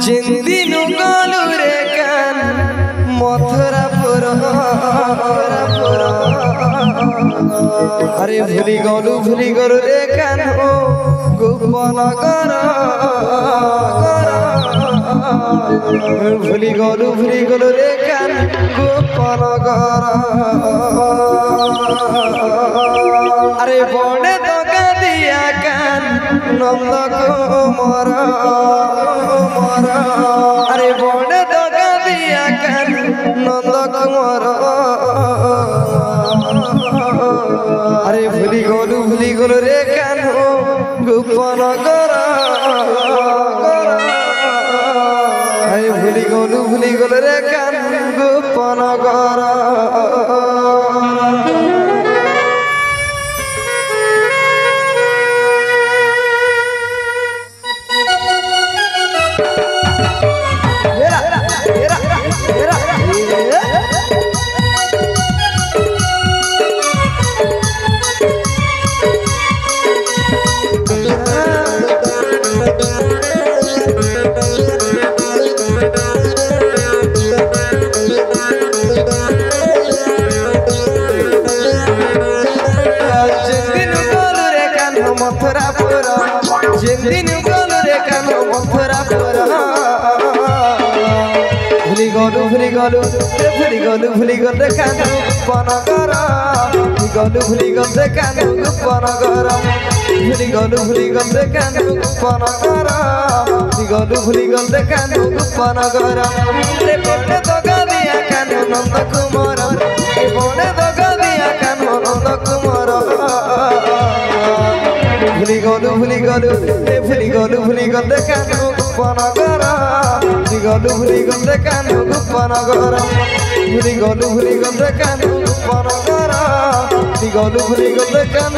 जिंदिनु गलु रे कान मथुरापुर अरे भूली गलु रे कान गोपनगर भूली गलु रे कान गोपनगर अरे बड़े दगा दिया कान नंद कुमार अरे बड़े दगा दिया कान नंद कुमार अरे भूली गलु रे कान गोपनगर अरे भूली गलु रे कान गोपनगर जिंदिनु गलु रे कान मथुरापुर भूली गलु रे कान गोपनगर भूली गलु रे कान गोपनगर भूली गलु रे कान गोपनगर भूली गलु रे कान गोपनगर रे बड़े दगा दिया कान नंद कुमार रे बड़े दगा दिया कान नंद कुमार भूली गलु रे कान गोपनगर भूली गलु रे कान गोपनगर भूली गलु रे कान गोपनगर भूली गलु रे कान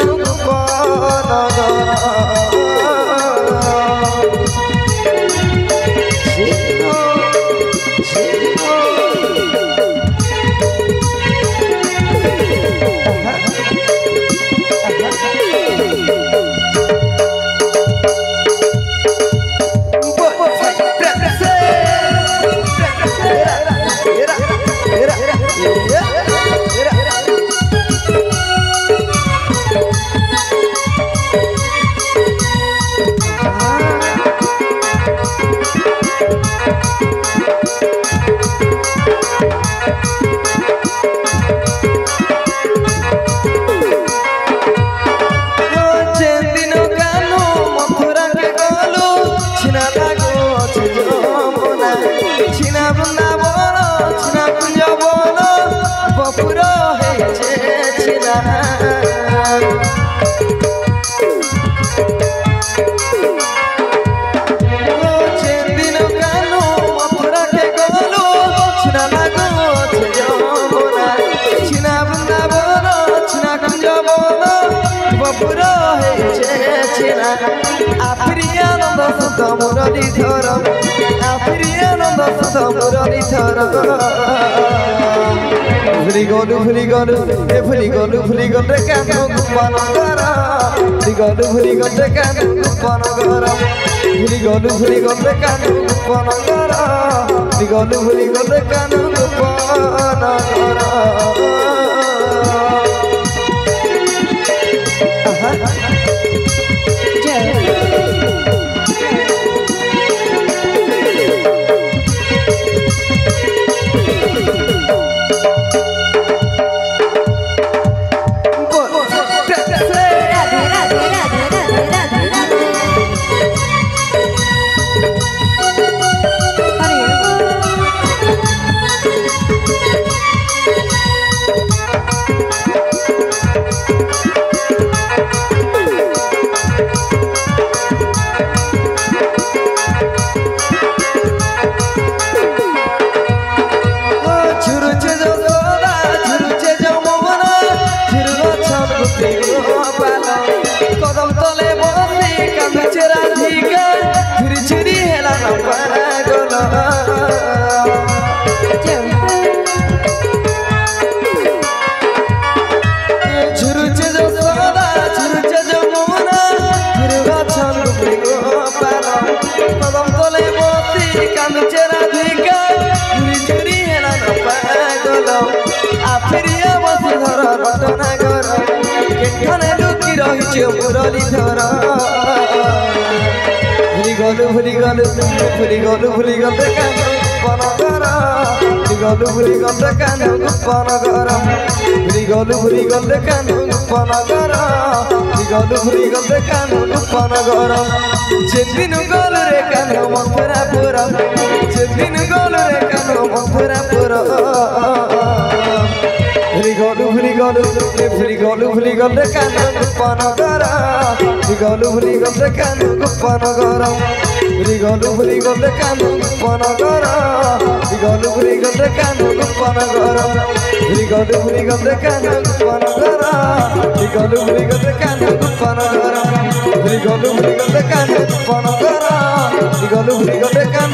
भूली गलु रे कान गोपनगर भूली गलु रे कान गोपनगर भूली गलु रे कान गोपनगर भूली गलु रे कान गोपनगर কান্দুছে রাধিকা ঘুরি চুরি হেলা ন পাগল আফেরিয়া বসে ধর রটনা ঘর কেখানে লুকি রহিছে মুরলি ধর ভুলি গলু কেন গোপন ঘর ভুলি গলু কেন গোপন ঘর ভুলি গলু কেন গোপন ঘর ভুলি গলু কেন গোপন ঘর যেদিন গলু রে কেন মথুরাপুর যেদিন গলু রে কেন মথুরাপুর ভুলি গলু কেন গোপন ঘর ভুলি গলু কেন গোপন ঘর ভুলি গলু কেন গোপন ঘর ভুলি গলু কেন গোপন ঘর ভুলি গলু কেন গোপন ঘর ভুলি গলু কেন গোপন ঘর ভুলি গলু কেন গোপন ঘর ভুলি গলু কেন